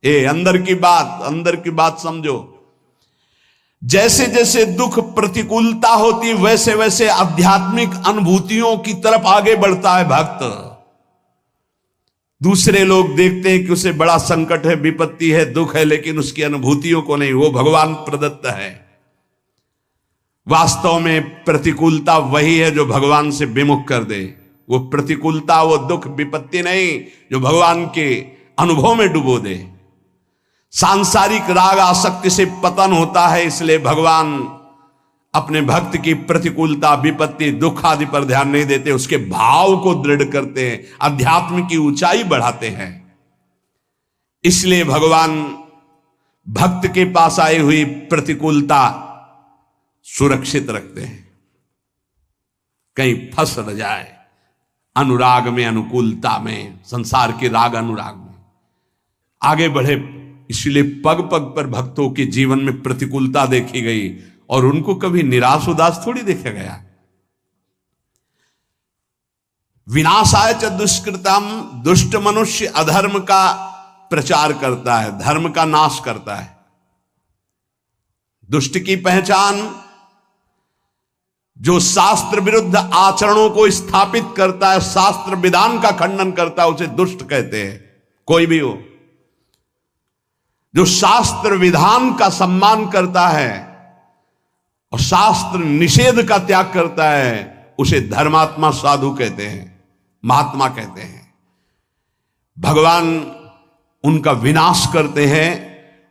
अंदर की बात समझो। जैसे जैसे दुख प्रतिकूलता होती वैसे वैसे आध्यात्मिक अनुभूतियों की तरफ आगे बढ़ता है भक्त। दूसरे लोग देखते हैं कि उसे बड़ा संकट है, विपत्ति है, दुख है, लेकिन उसकी अनुभूतियों को नहीं, वो भगवान प्रदत्त है। वास्तव में प्रतिकूलता वही है जो भगवान से विमुख कर दे। वो प्रतिकूलता, वो दुख, विपत्ति नहीं जो भगवान के अनुभव में डुबो दे। सांसारिक राग आसक्ति से पतन होता है, इसलिए भगवान अपने भक्त की प्रतिकूलता, विपत्ति, दुख आदि पर ध्यान नहीं देते, उसके भाव को दृढ़ करते हैं, अध्यात्म की ऊंचाई बढ़ाते हैं। इसलिए भगवान भक्त के पास आई हुई प्रतिकूलता सुरक्षित रखते हैं, कहीं फंस न जाए अनुराग में, अनुकूलता में, संसार के राग अनुराग में आगे बढ़े। इसलिए पग पग पर भक्तों के जीवन में प्रतिकूलता देखी गई और उनको कभी निराश उदास थोड़ी देखा गया। विनाशाय च दुष्कृतम, दुष्ट मनुष्य अधर्म का प्रचार करता है, धर्म का नाश करता है। दुष्ट की पहचान जो शास्त्र विरुद्ध आचरणों को स्थापित करता है, शास्त्र विधान का खंडन करता है, उसे दुष्ट कहते हैं। कोई भी हो जो शास्त्र विधान का सम्मान करता है और शास्त्र निषेध का त्याग करता है, उसे धर्मात्मा, साधु कहते हैं, महात्मा कहते हैं। भगवान उनका विनाश करते हैं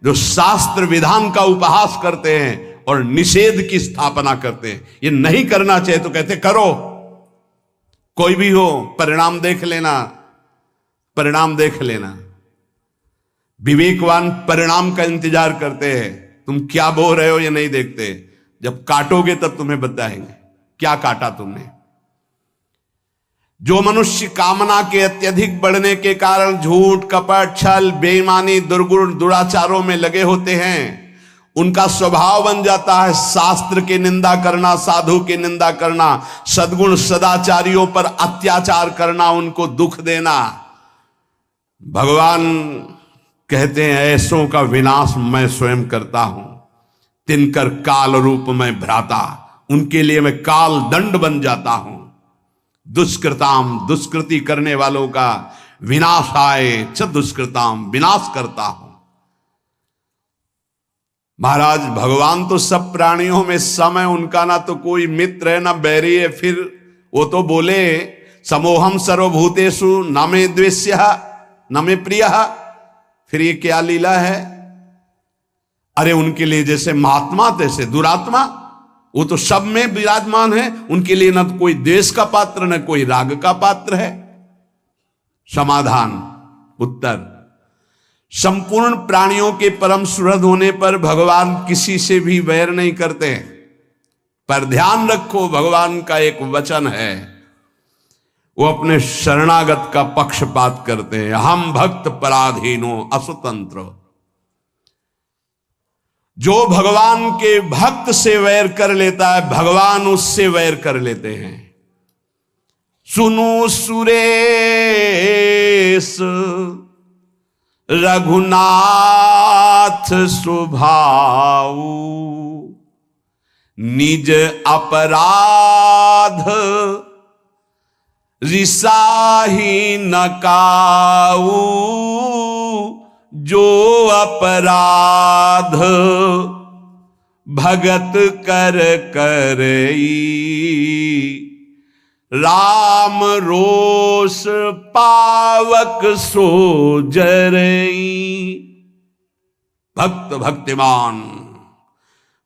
जो शास्त्र विधान का उपहास करते हैं और निषेध की स्थापना करते हैं। ये नहीं करना चाहिए तो कहते करो, कोई भी हो, परिणाम देख लेना, परिणाम देख लेना। विवेकवान परिणाम का इंतजार करते हैं, तुम क्या बो रहे हो ये नहीं देखते, जब काटोगे तब तुम्हें बताएंगे क्या काटा तुमने। जो मनुष्य कामना के अत्यधिक बढ़ने के कारण झूठ, कपट, छल, बेईमानी, दुर्गुण, दुराचारों में लगे होते हैं, उनका स्वभाव बन जाता है शास्त्र की निंदा करना, साधु की निंदा करना, सद्गुण सदाचारियों पर अत्याचार करना, उनको दुख देना। भगवान कहते हैं ऐसों का विनाश मैं स्वयं करता हूं, तिनकर काल रूप में भ्राता, उनके लिए मैं काल दंड बन जाता हूं। दुष्कृताम, दुष्कृति करने वालों का विनाशाय च दुष्कृताम, विनाश करता हूं। महाराज भगवान तो सब प्राणियों में सम है, उनका ना तो कोई मित्र है ना बैरी है। फिर वो तो बोले समोहम सर्वभूतेषु न मे द्वेष्यः न मे प्रियः, फिर ये क्या लीला है। अरे उनके लिए जैसे महात्मा तैसे दुरात्मा, वो तो सब में विराजमान है, उनके लिए न तो कोई द्वेष का पात्र न कोई राग का पात्र है। समाधान, उत्तर, संपूर्ण प्राणियों के परम सुहृद होने पर भगवान किसी से भी वैर नहीं करते हैं। पर ध्यान रखो, भगवान का एक वचन है, वो अपने शरणागत का पक्षपात करते हैं। हम भक्त पराधीनो असुतंत्र। जो भगवान के भक्त से वैर कर लेता है, भगवान उससे वैर कर लेते हैं। सुनो सुरेश रघुनाथ स्वभाव, निज अपराध रिसाही न काऊ, जो अपराध भगत कर करई, राम रोष पावक सो जरई। भक्त भक्तिमान,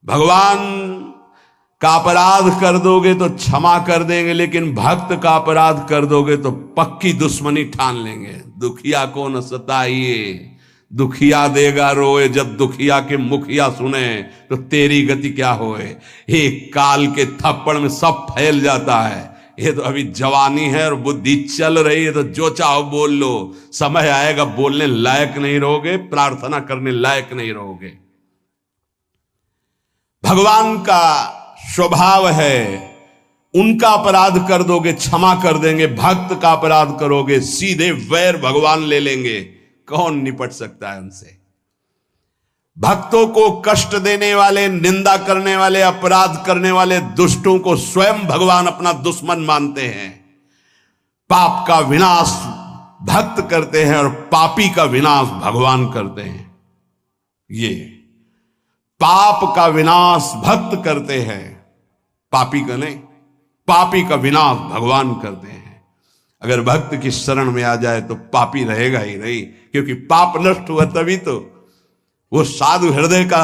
भगवान का अपराध कर दोगे तो क्षमा कर देंगे, लेकिन भक्त का अपराध कर दोगे तो पक्की दुश्मनी ठान लेंगे। दुखिया को न सताइए, दुखिया देगा रोए, जब दुखिया के मुखिया सुने तो तेरी गति क्या होए। एक काल के थप्पड़ में सब फैल जाता है। ये तो अभी जवानी है और बुद्धि चल रही है, तो जो चाहो बोल लो, समय आएगा बोलने लायक नहीं रहोगे, प्रार्थना करने लायक नहीं रहोगे। भगवान का स्वभाव है, उनका अपराध कर दोगे क्षमा कर देंगे, भक्त का अपराध करोगे सीधे वैर भगवान ले लेंगे। कौन निपट सकता है उनसे? भक्तों को कष्ट देने वाले, निंदा करने वाले, अपराध करने वाले दुष्टों को स्वयं भगवान अपना दुश्मन मानते हैं। पाप का विनाश भक्त करते हैं और पापी का विनाश भगवान करते हैं। ये पाप का विनाश भक्त करते हैं, पापी का नहीं। पापी का विनाश भगवान करते हैं। अगर भक्त की शरण में आ जाए तो पापी रहेगा ही नहीं, क्योंकि पाप नष्ट हुआ तभी तो वो साधु हृदय का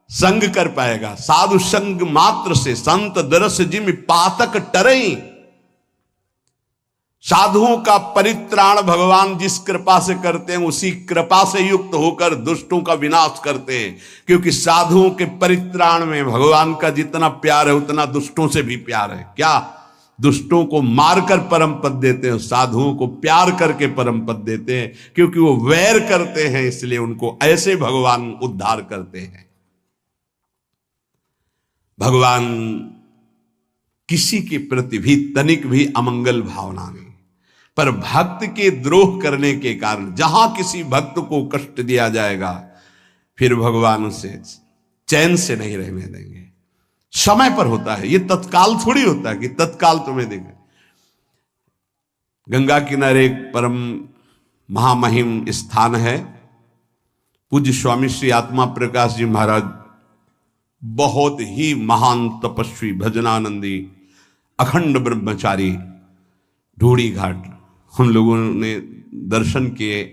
संग कर पाएगा। साधु संग मात्र से संत दरस जिम पातक टरई। साधुओं का परित्राण भगवान जिस कृपा से करते हैं, उसी कृपा से युक्त होकर दुष्टों का विनाश करते हैं। क्योंकि साधुओं के परित्राण में भगवान का जितना प्यार है उतना दुष्टों से भी प्यार है। क्या? दुष्टों को मारकर परम पद देते हैं, साधुओं को प्यार करके परम पद देते हैं। क्योंकि वो वैर करते हैं, इसलिए उनको ऐसे भगवान उद्धार करते हैं। भगवान किसी के प्रति भी तनिक भी अमंगल भावना नहीं, पर भक्त के द्रोह करने के कारण जहां किसी भक्त को कष्ट दिया जाएगा, फिर भगवान उसे चैन से नहीं रहने देंगे। समय पर होता है, ये तत्काल थोड़ी होता है कि तत्काल तुम्हें देंगे। गंगा किनारे एक परम महामहिम स्थान है, पूज्य स्वामी श्री आत्मा प्रकाश जी महाराज, बहुत ही महान तपस्वी, भजनानंदी, अखंड ब्रह्मचारी, ढूढ़ी घाट। हम लोगों ने दर्शन किए।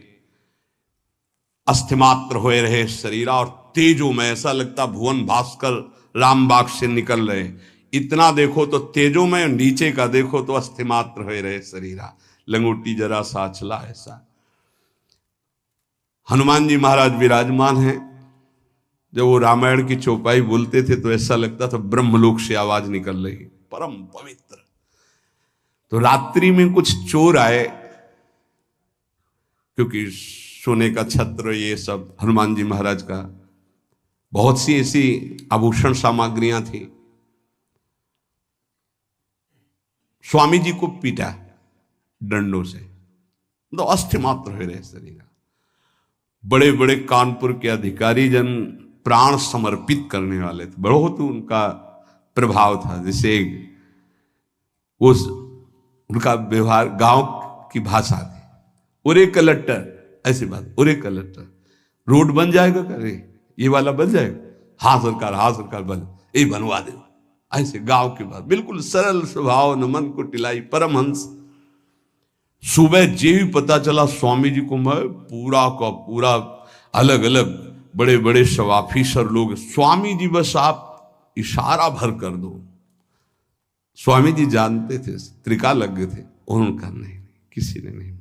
अस्थिमात्र होए रहे शरीरा और तेजो में, ऐसा लगता भुवन भास्कर रामबाग से निकल रहे। इतना देखो तो तेजो में, नीचे का देखो तो अस्थिमात्र होए रहे शरीरा, लंगोटी जरा सा चला ऐसा। हनुमान जी महाराज विराजमान हैं। जब वो रामायण की चौपाई बोलते थे तो ऐसा लगता था ब्रह्मलोक से आवाज निकल रही, परम पवित्र। तो रात्रि में कुछ चोर आए, क्योंकि सोने का छत्र ये सब हनुमान जी महाराज का, बहुत सी ऐसी आभूषण सामग्रियां थी। स्वामी जी को पीटा डंडों से, तो अस्थि मात्र हो रहे शरीर। बड़े बड़े कानपुर के अधिकारी जन प्राण समर्पित करने वाले थे, बहुत उनका प्रभाव था। जैसे उस उनका व्यवहार गांव की भाषा थी, उरे कलेक्टर, ऐसी बात, उरे कलेक्टर, रोड बन जाएगा, करे ये वाला बन जाएगा, हाँ सरकार बन, ये बनवा दे, ऐसे गांव की बात, बिल्कुल सरल स्वभाव, न मन को टिलाई, परमहंस। सुबह जे भी पता चला स्वामी जी को, मैं पूरा का पूरा अलग अलग बड़े बड़े सब ऑफिसर लोग, स्वामी जी बस आप इशारा भर कर दो। स्वामी जी जानते थे, त्रिका लग गए थे, उनका नहीं, किसी ने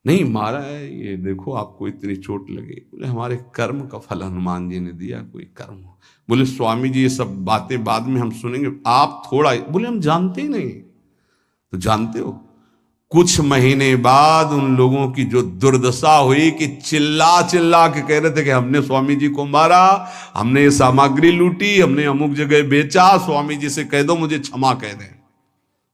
नहीं मारा है, ये देखो आपको इतनी चोट लगी। बोले हमारे कर्म का फल हनुमान जी ने दिया, कोई कर्म। बोले स्वामी जी ये सब बातें बाद में हम सुनेंगे, आप थोड़ा। बोले हम जानते ही नहीं। तो जानते हो, कुछ महीने बाद उन लोगों की जो दुर्दशा हुई कि चिल्ला चिल्ला के कह रहे थे कि हमने स्वामी जी को मारा, हमने ये सामग्री लूटी, हमने अमुक जगह बेचा, स्वामी जी से कह दो मुझे क्षमा कह दें।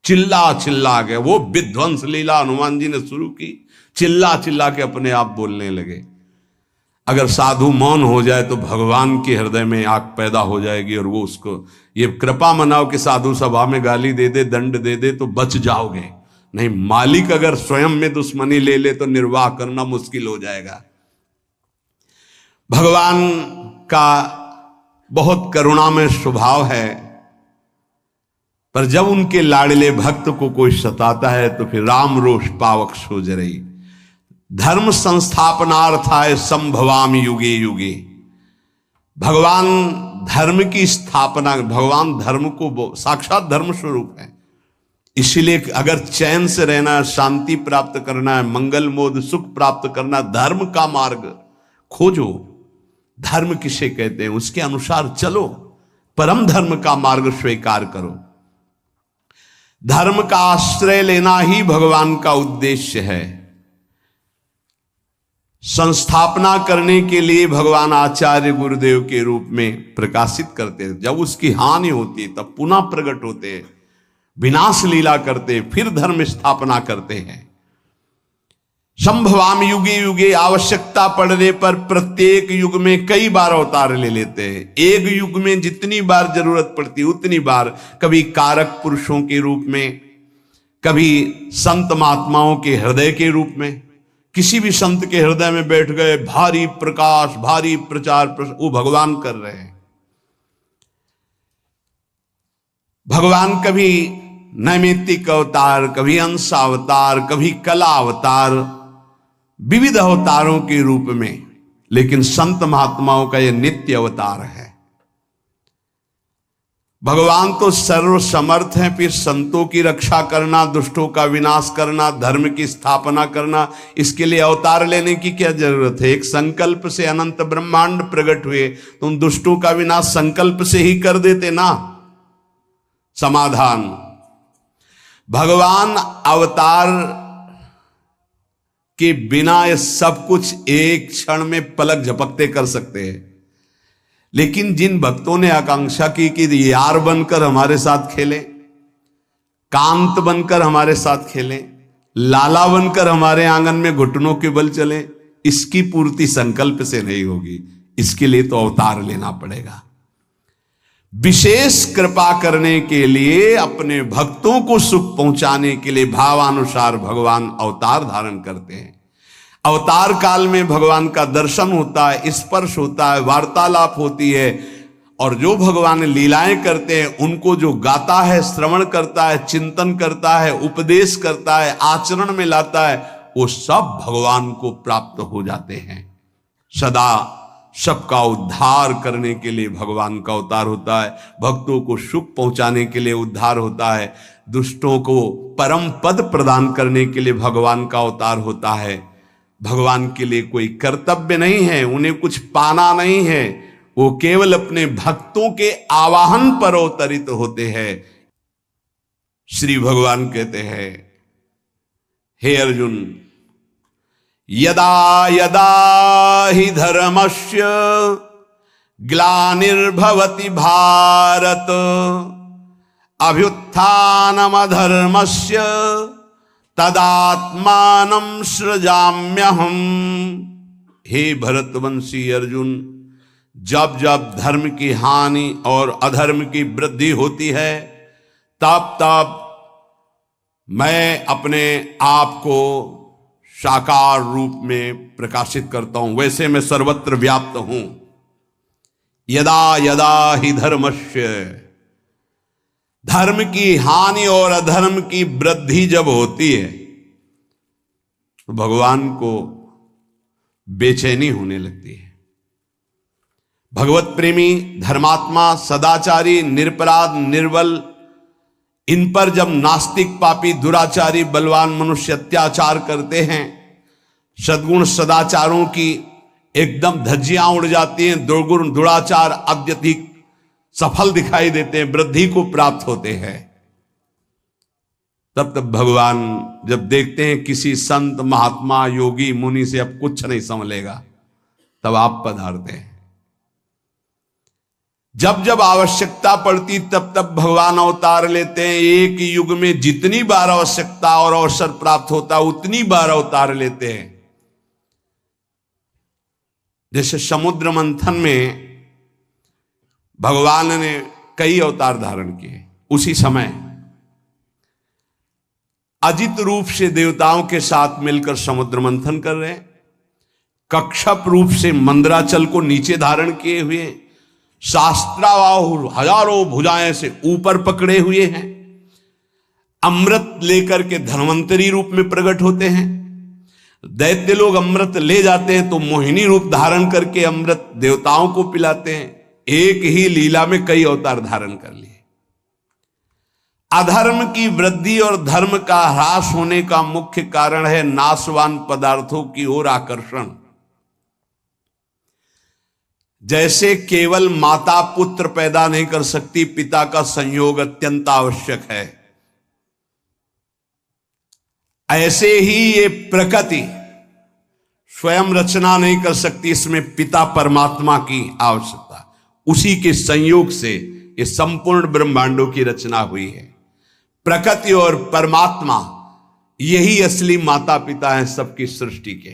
चिल्ला चिल्ला के वो विध्वंस लीला हनुमान जी ने शुरू की, चिल्ला चिल्ला के अपने आप बोलने लगे। अगर साधु मौन हो जाए तो भगवान के हृदय में आग पैदा हो जाएगी, और वो उसको ये कृपा मनाओ कि साधु सभा में गाली दे दे, दंड दे दे तो बच जाओगे। नहीं, मालिक अगर स्वयं में दुश्मनी ले ले तो निर्वाह करना मुश्किल हो जाएगा। भगवान का बहुत करुणामय स्वभाव है, पर जब उनके लाडले भक्त को कोई सताता है तो फिर राम रोष पावक सो जरई। धर्म संस्थापनार्थाय संभवामि युगे युगे। भगवान धर्म की स्थापना, भगवान धर्म को साक्षात धर्म स्वरूप है। इसीलिए अगर चैन से रहना, शांति प्राप्त करना है, मंगल मोद सुख प्राप्त करना, धर्म का मार्ग खोजो। धर्म किसे कहते हैं, उसके अनुसार चलो, परम धर्म का मार्ग स्वीकार करो। धर्म का आश्रय लेना ही भगवान का उद्देश्य है। संस्थापना करने के लिए भगवान आचार्य गुरुदेव के रूप में प्रकाशित करते हैं। जब उसकी हानि होती है तब पुनः प्रकट होते हैं, विनाश लीला करते हैं, फिर धर्म स्थापना करते हैं। संभवाम युगे युगे, आवश्यकता पड़ने पर प्रत्येक युग में कई बार अवतार ले लेते हैं। एक युग में जितनी बार जरूरत पड़ती उतनी बार, कभी कारक पुरुषों के रूप में, कभी संत महात्माओं के हृदय के रूप में। किसी भी संत के हृदय में बैठ गए, भारी प्रकाश, भारी प्रचार, वो भगवान कर रहे हैं। भगवान कभी नैमित्तिक अवतार, कभी अंश अवतार, कभी कला अवतार, विविध अवतारों के रूप में, लेकिन संत महात्माओं का यह नित्य अवतार है। भगवान तो सर्व समर्थ हैं, फिर संतों की रक्षा करना, दुष्टों का विनाश करना, धर्म की स्थापना करना, इसके लिए अवतार लेने की क्या जरूरत है? एक संकल्प से अनंत ब्रह्मांड प्रकट हुए, तुम दुष्टों का विनाश संकल्प से ही कर देते ना। समाधान, भगवान अवतार के बिना ये सब कुछ एक क्षण में पलक झपकते कर सकते हैं, लेकिन जिन भक्तों ने आकांक्षा की कि यार बनकर हमारे साथ खेलें, कांत बनकर हमारे साथ खेलें, लाला बनकर हमारे आंगन में घुटनों के बल चले, इसकी पूर्ति संकल्प से नहीं होगी। इसके लिए तो अवतार लेना पड़ेगा। विशेष कृपा करने के लिए, अपने भक्तों को सुख पहुंचाने के लिए भावानुसार भगवान अवतार धारण करते हैं। अवतार काल में भगवान का दर्शन होता है, स्पर्श होता है, वार्तालाप होती है, और जो भगवान लीलाएं करते हैं उनको जो गाता है, श्रवण करता है, चिंतन करता है, उपदेश करता है, आचरण में लाता है, वो सब भगवान को प्राप्त हो जाते हैं। सदा सबका उद्धार करने के लिए भगवान का अवतार होता है, भक्तों को सुख पहुंचाने के लिए उद्धार होता है, दुष्टों को परम पद प्रदान करने के लिए भगवान का अवतार होता है। भगवान के लिए कोई कर्तव्य नहीं है, उन्हें कुछ पाना नहीं है, वो केवल अपने भक्तों के आवाहन पर अवतरित होते हैं। श्री भगवान कहते हैं, हे अर्जुन, यदा यदा हि धर्मस्य ग्लानिर्भवति भारत, अभ्युत्थानमधर्मस्य तदात्मानं सृजाम्यहम्। हे भरतवंशी अर्जुन, जब जब धर्म की हानि और अधर्म की वृद्धि होती है, तब तब मैं अपने आप को साकार रूप में प्रकाशित करता हूं। वैसे मैं सर्वत्र व्याप्त हूं। यदा यदा हि धर्मस्य, धर्म की हानि और अधर्म की वृद्धि जब होती है तो भगवान को बेचैनी होने लगती है। भगवत प्रेमी, धर्मात्मा, सदाचारी, निरपराध, निर्बल, इन पर जब नास्तिक, पापी, दुराचारी, बलवान मनुष्य अत्याचार करते हैं, सद्गुण सदाचारों की एकदम धज्जियां उड़ जाती हैं, दुर्गुण दुराचार अत्यधिक सफल दिखाई देते हैं, वृद्धि को प्राप्त होते हैं, तब तब भगवान जब देखते हैं किसी संत, महात्मा, योगी, मुनि से अब कुछ नहीं संभलेगा, तब आप पधारते हैं। जब जब आवश्यकता पड़ती तब तब भगवान अवतार लेते हैं। एक युग में जितनी बार आवश्यकता और अवसर प्राप्त होता उतनी बार अवतार लेते हैं। जैसे समुद्र मंथन में भगवान ने कई अवतार धारण किए, उसी समय अजित रूप से देवताओं के साथ मिलकर समुद्र मंथन कर रहे हैं, कक्षप रूप से मंदराचल को नीचे धारण किए हुए, शास्त्राबाहु हजारों भुजाएं से ऊपर पकड़े हुए हैं, अमृत लेकर के धन्वंतरी रूप में प्रकट होते हैं। दैत्य लोग अमृत ले जाते हैं तो मोहिनी रूप धारण करके अमृत देवताओं को पिलाते हैं। एक ही लीला में कई अवतार धारण कर लिए। अधर्म की वृद्धि और धर्म का ह्रास होने का मुख्य कारण है नाशवान पदार्थों की ओर आकर्षण। जैसे केवल माता पुत्र पैदा नहीं कर सकती, पिता का संयोग अत्यंत आवश्यक है, ऐसे ही ये प्रकृति स्वयं रचना नहीं कर सकती, इसमें पिता परमात्मा की आवश्यकता, उसी के संयोग से ये संपूर्ण ब्रह्मांडों की रचना हुई है। प्रकृति और परमात्मा यही असली माता पिता हैं सबकी सृष्टि के।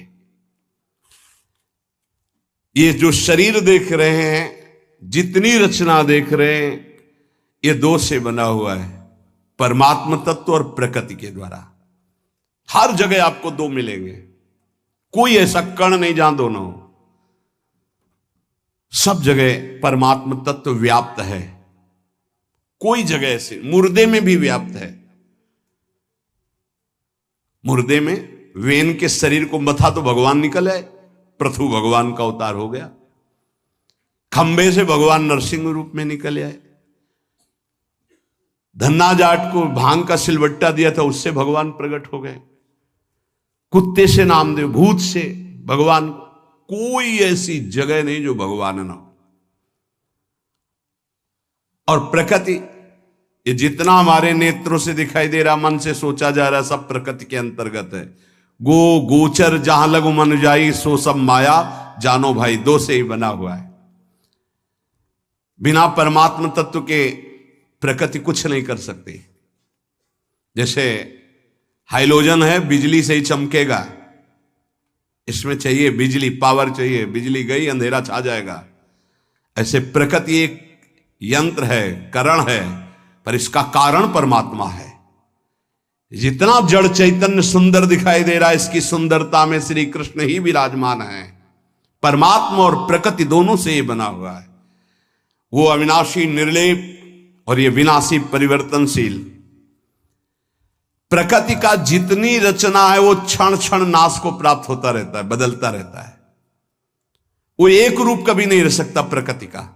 ये जो शरीर देख रहे हैं, जितनी रचना देख रहे हैं, ये दो से बना हुआ है, परमात्म तत्व और प्रकृति के द्वारा। हर जगह आपको दो मिलेंगे, कोई ऐसा कण नहीं जहां दोनों हो। सब जगह परमात्म तत्व व्याप्त है, कोई जगह ऐसे, मुर्दे में भी व्याप्त है। मुर्दे में वेन के शरीर को मथा तो भगवान निकल आए, पृथु भगवान का अवतार हो गया। खंबे से भगवान नरसिंह रूप में निकल आए। धन्ना जाट को भांग का सिलवट्टा दिया था, उससे भगवान प्रकट हो गए। कुत्ते से नामदेव, भूत से भगवान, कोई ऐसी जगह नहीं जो भगवान ना हो। और प्रकृति, ये जितना हमारे नेत्रों से दिखाई दे रहा, मन से सोचा जा रहा, सब प्रकृति के अंतर्गत है। गो गोचर जहां लगु मन जाई, सो सब माया जानो भाई, दो से ही बना हुआ है। बिना परमात्म तत्व के प्रकृति कुछ नहीं कर सकती। जैसे हाइलोजन है, बिजली से ही चमकेगा, इसमें चाहिए बिजली, पावर चाहिए, बिजली गई अंधेरा छा जाएगा। ऐसे प्रकृति एक यंत्र है, करण है, पर इसका कारण परमात्मा है। जितना जड़ चैतन्य सुंदर दिखाई दे रहा है, इसकी सुंदरता में श्री कृष्ण ही विराजमान है। परमात्मा और प्रकृति दोनों से ये बना हुआ है। वो अविनाशी निर्लेप और ये विनाशी परिवर्तनशील। प्रकृति का जितनी रचना है वो क्षण क्षण नाश को प्राप्त होता रहता है, बदलता रहता है। वो एक रूप कभी नहीं रह सकता प्रकृति का।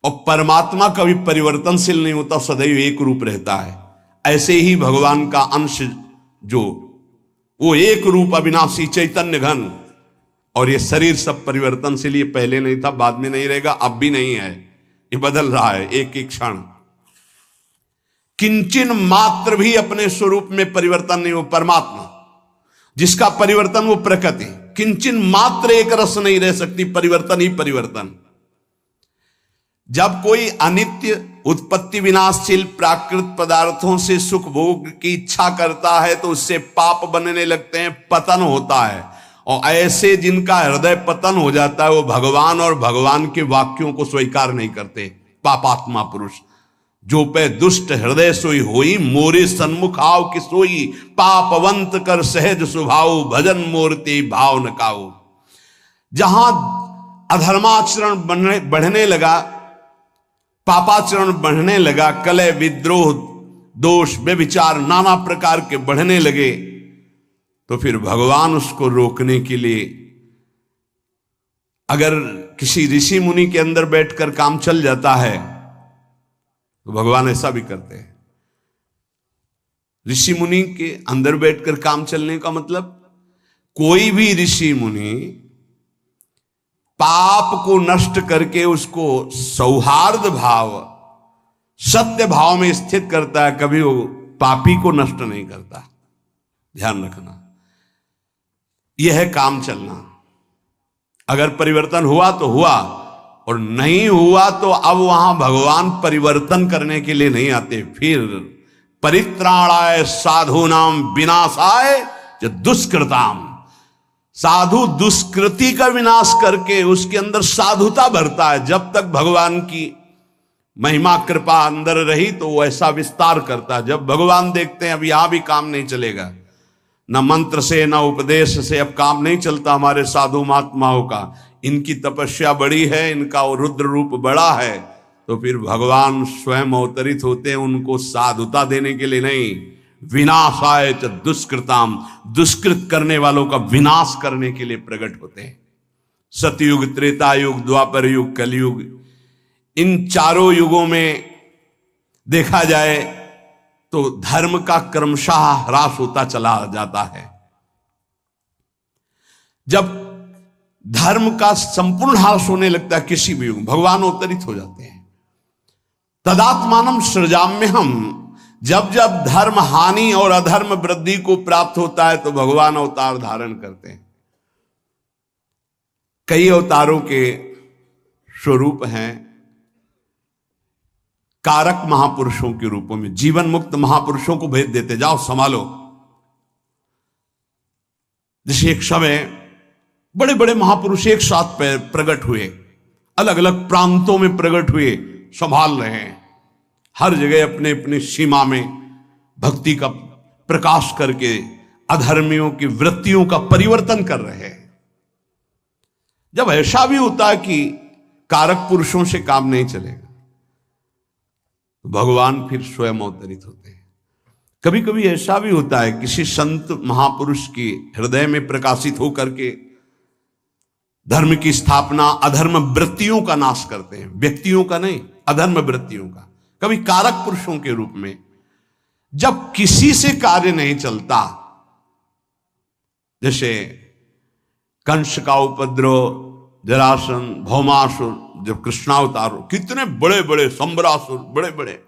और परमात्मा कभी परिवर्तनशील नहीं होता, सदैव एक रूप रहता है। ऐसे ही भगवान का अंश जो, वो एक रूप अविनाशी चैतन्य घन। और ये शरीर सब परिवर्तनशील, ये पहले नहीं था, बाद में नहीं रहेगा, अब भी नहीं है, ये बदल रहा है एक एक क्षण। किंचन मात्र भी अपने स्वरूप में परिवर्तन नहीं हो परमात्मा, जिसका परिवर्तन वो प्रकृति। किंचन मात्र एक रस नहीं रह सकती, परिवर्तन ही परिवर्तन। जब कोई अनित्य उत्पत्ति विनाशशील प्राकृत पदार्थों से सुख भोग की इच्छा करता है तो उससे पाप बनने लगते हैं, पतन होता है। और ऐसे जिनका हृदय पतन हो जाता है, वो भगवान और भगवान के वाक्यों को स्वीकार नहीं करते, पापात्मा पुरुष। जो पे दुष्ट हृदय सोई होई, मोरे सन्मुख आव कि सोई, पापवंत कर सहज स्वभाव, भजन मूर्ति भाव न काऊ। जहां अधर्माचरण बढ़ने लगा, पापाचरण बढ़ने लगा, कलह विद्रोह दोष व्यभिचार नाना प्रकार के बढ़ने लगे, तो फिर भगवान उसको रोकने के लिए, अगर किसी ऋषि मुनि के अंदर बैठकर काम चल जाता है तो भगवान ऐसा भी करते हैं। ऋषि मुनि के अंदर बैठकर काम चलने का मतलब, कोई भी ऋषि मुनि पाप को नष्ट करके उसको सौहार्द भाव, सत्य भाव में स्थित करता है, कभी वो पापी को नष्ट नहीं करता। ध्यान रखना, यह है काम चलना। अगर परिवर्तन हुआ तो हुआ, और नहीं हुआ तो अब वहां भगवान परिवर्तन करने के लिए नहीं आते। फिर परित्राणाय साधूनाम विनाशाय च दुष्कृताम। साधु दुष्कृति का विनाश करके उसके अंदर साधुता भरता है। जब तक भगवान की महिमा कृपा अंदर रही तो वो ऐसा विस्तार करता है। जब भगवान देखते हैं अब यहां भी काम नहीं चलेगा, न मंत्र से न उपदेश से अब काम नहीं चलता हमारे साधु महात्माओं का, इनकी तपस्या बड़ी है, इनका रुद्र रूप बड़ा है, तो फिर भगवान स्वयं अवतरित होते हैं उनको साधुता देने के लिए नहीं, विनाशाय च दुष्कृताम, दुष्कृत करने वालों का विनाश करने के लिए प्रकट होते हैं। सतयुग, त्रेता युग, द्वापर युग, कलयुग, इन चारों युगों में देखा जाए तो धर्म का क्रमशः ह्रास होता चला जाता है। जब धर्म का संपूर्ण ह्रास होने लगता है किसी भी युग, भगवान अवतरित हो जाते हैं। तदात्मानम सृजाम्यहम, जब जब धर्म हानि और अधर्म वृद्धि को प्राप्त होता है तो भगवान अवतार धारण करते हैं। कई अवतारों के स्वरूप हैं कारक महापुरुषों के रूपों में। जीवन मुक्त महापुरुषों को भेज देते, जाओ संभालो, जैसे एक समय बड़े बड़े महापुरुष एक साथ प्रकट हुए, अलग अलग प्रांतों में प्रकट हुए, संभाल रहे हैं हर जगह अपने अपने सीमा में भक्ति का प्रकाश करके अधर्मियों की वृत्तियों का परिवर्तन कर रहे हैं। जब ऐसा भी होता है कि कारक पुरुषों से काम नहीं चलेगा तो भगवान फिर स्वयं अवतरित होते हैं। कभी कभी ऐसा भी होता है किसी संत महापुरुष के हृदय में प्रकाशित होकर के धर्म की स्थापना, अधर्म वृत्तियों का नाश करते हैं, व्यक्तियों का नहीं, अधर्म वृत्तियों का, कभी कारक पुरुषों के रूप में। जब किसी से कार्य नहीं चलता, जैसे कंस का उपद्रव, जरासन, भौमासुर, जब कृष्णावतार, कितने बड़े बड़े संबरासुर, बड़े बड़े,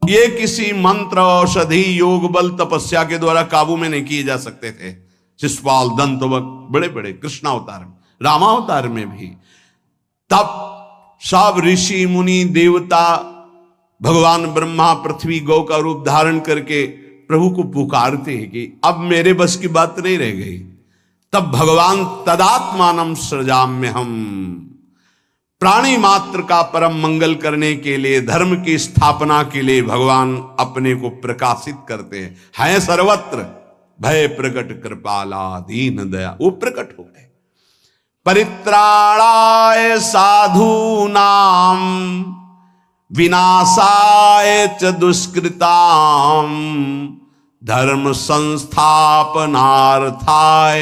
ये किसी मंत्र, औषधि, योग बल, तपस्या के द्वारा काबू में नहीं किए जा सकते थे। शिशुपाल, दंतवक, बड़े बड़े कृष्णावतार में, रामावतार में भी। तब सब ऋषि मुनि देवता, भगवान ब्रह्मा पृथ्वी गौ का रूप धारण करके प्रभु को पुकारते हैं कि अब मेरे बस की बात नहीं रह गई। तब भगवान तदात्मानम सृजाम्य हम, प्राणी मात्र का परम मंगल करने के लिए, धर्म की स्थापना के लिए भगवान अपने को प्रकाशित करते हैं सर्वत्र। भय प्रकट कृपाला दीन दया, वो प्रकट हो गए। परित्राणाय साधूनाम विनाशाय च दुष्कृताम धर्म संस्थापनार्थाय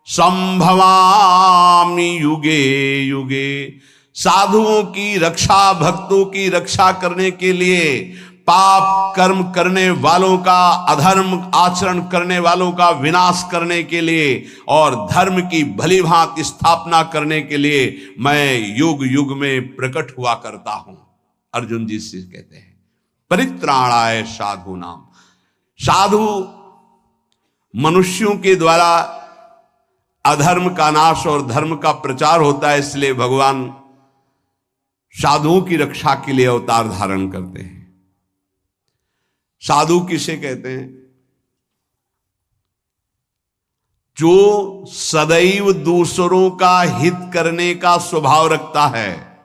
संभवामि युगे युगे। साधुओं की रक्षा, भक्तों की रक्षा करने के लिए, पाप कर्म करने वालों का, अधर्म आचरण करने वालों का विनाश करने के लिए और धर्म की भली भांति स्थापना करने के लिए मैं युग युग में प्रकट हुआ करता हूं। अर्जुन जी से कहते हैं परित्राणाय साधु नाम। साधु मनुष्यों के द्वारा अधर्म का नाश और धर्म का प्रचार होता है, इसलिए भगवान साधुओं की रक्षा के लिए अवतार धारण करते हैं। साधु किसे कहते हैं? जो सदैव दूसरों का हित करने का स्वभाव रखता है,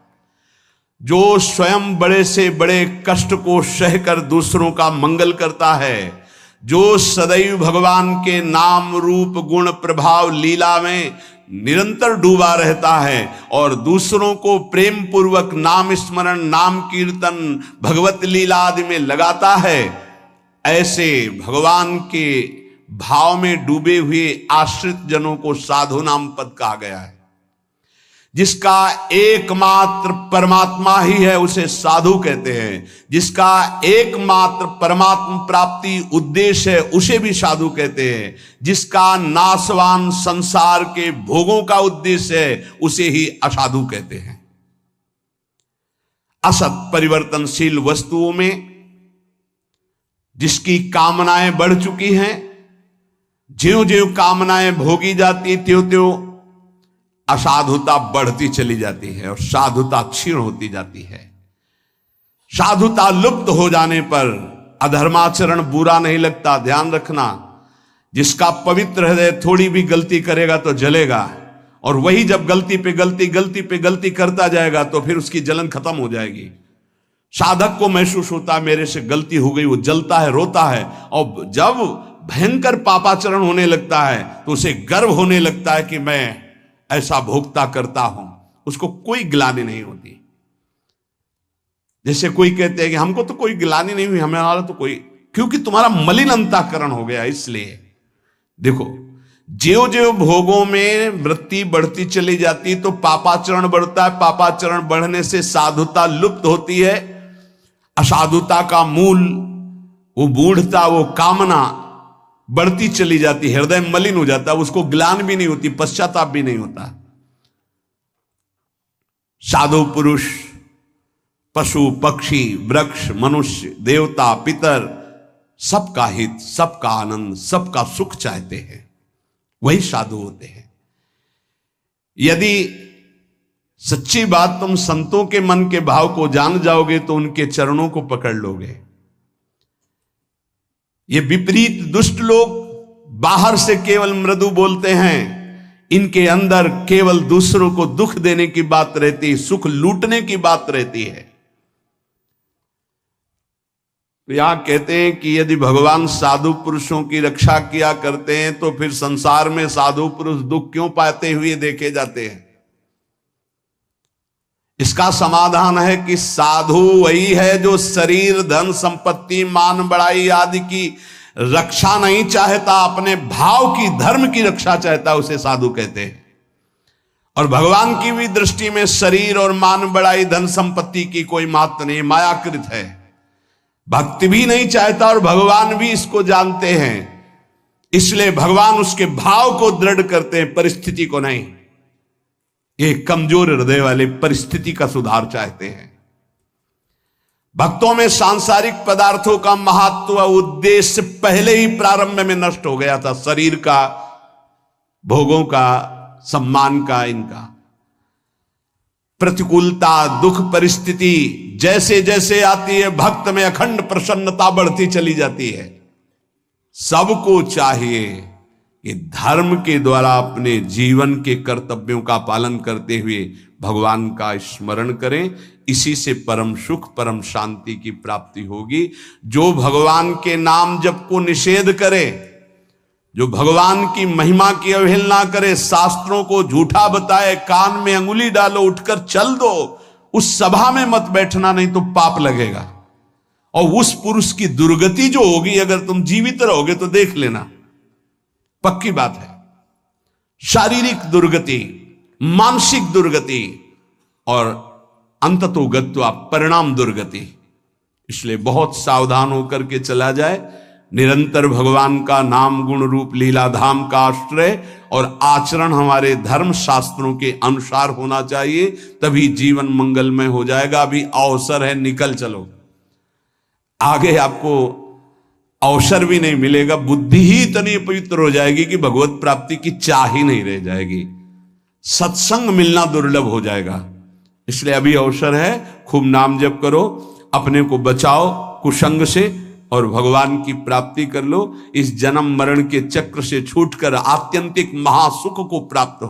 जो स्वयं बड़े से बड़े कष्ट को सहकर दूसरों का मंगल करता है, जो सदैव भगवान के नाम रूप गुण प्रभाव लीला में निरंतर डूबा रहता है और दूसरों को प्रेम पूर्वक नाम स्मरण, नाम कीर्तन, भगवत लीला आदि में लगाता है, ऐसे भगवान के भाव में डूबे हुए आश्रित जनों को साधु नाम पद कहा गया है। जिसका एकमात्र परमात्मा ही है उसे साधु कहते हैं। जिसका एकमात्र परमात्मा प्राप्ति उद्देश्य है उसे भी साधु कहते हैं। जिसका नाशवान संसार के भोगों का उद्देश्य है उसे ही असाधु कहते हैं। असत परिवर्तनशील वस्तुओं में जिसकी कामनाएं बढ़ चुकी हैं, ज्यों ज्यों कामनाएं भोगी जाती त्यों त्यों असाधुता बढ़ती चली जाती है और साधुता क्षीण होती जाती है। साधुता लुप्त हो जाने पर अधर्माचरण बुरा नहीं लगता। ध्यान रखना, जिसका पवित्र हृदय थोड़ी भी गलती करेगा तो जलेगा, और वही जब गलती पे गलती करता जाएगा तो फिर उसकी जलन खत्म हो जाएगी। साधक को महसूस होता है मेरे से गलती हो गई, वो जलता है, रोता है, और जब भयंकर पापाचरण होने लगता है तो उसे गर्व होने लगता है कि मैं ऐसा भोगता करता हूं। उसको कोई ग्लानि नहीं होती। जैसे कोई कहते हैं कि हमको तो कोई ग्लानि नहीं हुई, हमारा तो कोई, क्योंकि तुम्हारा मलिन अंतःकरण हो गया। इसलिए देखो, ज्यों ज्यों भोगों में वृत्ति बढ़ती चली जाती तो पापाचरण बढ़ता है। पापाचरण बढ़ने से साधुता लुप्त होती है। असाधुता का मूल, वो मूढ़ता, वो कामना बढ़ती चली जाती, हृदय मलिन हो जाता है, उसको ग्लानि भी नहीं होती, पश्चाताप भी नहीं होता। साधु पुरुष पशु पक्षी वृक्ष मनुष्य देवता पितर सबका हित, सबका आनंद, सबका सुख चाहते हैं, वही साधु होते हैं। यदि सच्ची बात तुम संतों के मन के भाव को जान जाओगे तो उनके चरणों को पकड़ लोगे। ये विपरीत दुष्ट लोग बाहर से केवल मृदु बोलते हैं, इनके अंदर केवल दूसरों को दुख देने की बात रहती है, सुख लूटने की बात रहती है। तो यहां कहते हैं कि यदि भगवान साधु पुरुषों की रक्षा किया करते हैं तो फिर संसार में साधु पुरुष दुख क्यों पाते हुए देखे जाते हैं? इसका समाधान है कि साधु वही है जो शरीर, धन, संपत्ति, मान बढ़ाई आदि की रक्षा नहीं चाहता, अपने भाव की, धर्म की रक्षा चाहता, उसे साधु कहते हैं। और भगवान की भी दृष्टि में शरीर और मान बढ़ाई, धन संपत्ति की कोई महत्व नहीं, मायाकृत है। भक्ति भी नहीं चाहता और भगवान भी इसको जानते हैं, इसलिए भगवान उसके भाव को दृढ़ करते हैं, परिस्थिति को नहीं। ये कमजोर हृदय वाले परिस्थिति का सुधार चाहते हैं। भक्तों में सांसारिक पदार्थों का महत्व, उद्देश्य पहले ही प्रारंभ में नष्ट हो गया था, शरीर का, भोगों का, सम्मान का, इनका। प्रतिकूलता, दुख, परिस्थिति जैसे जैसे आती है, भक्त में अखंड प्रसन्नता बढ़ती चली जाती है। सबको चाहिए कि धर्म के द्वारा अपने जीवन के कर्तव्यों का पालन करते हुए भगवान का स्मरण करें, इसी से परम सुख, परम शांति की प्राप्ति होगी। जो भगवान के नाम जप को निषेध करे, जो भगवान की महिमा की अवहेलना करे, शास्त्रों को झूठा बताए, कान में अंगुली डालो, उठकर चल दो, उस सभा में मत बैठना, नहीं तो पाप लगेगा। और उस पुरुष की दुर्गति जो होगी, अगर तुम जीवित रहोगे तो देख लेना, पक्की बात है। शारीरिक दुर्गति, मानसिक दुर्गति और अंततोगत्वा परिणाम दुर्गति। इसलिए बहुत सावधान होकर के चला जाए, निरंतर भगवान का नाम, गुण रूप लीला धाम का आश्रय और आचरण हमारे धर्म शास्त्रों के अनुसार होना चाहिए, तभी जीवन मंगलमय हो जाएगा। अभी अवसर है, निकल चलो, आगे आपको अवसर भी नहीं मिलेगा, बुद्धि ही इतनी पवित्र हो जाएगी कि भगवत प्राप्ति की चाह ही नहीं रह जाएगी, सत्संग मिलना दुर्लभ हो जाएगा। इसलिए अभी अवसर है, खूब नाम जप करो, अपने को बचाओ कुसंग से और भगवान की प्राप्ति कर लो। इस जन्म मरण के चक्र से छूटकर आत्यंतिक महासुख को प्राप्त हो।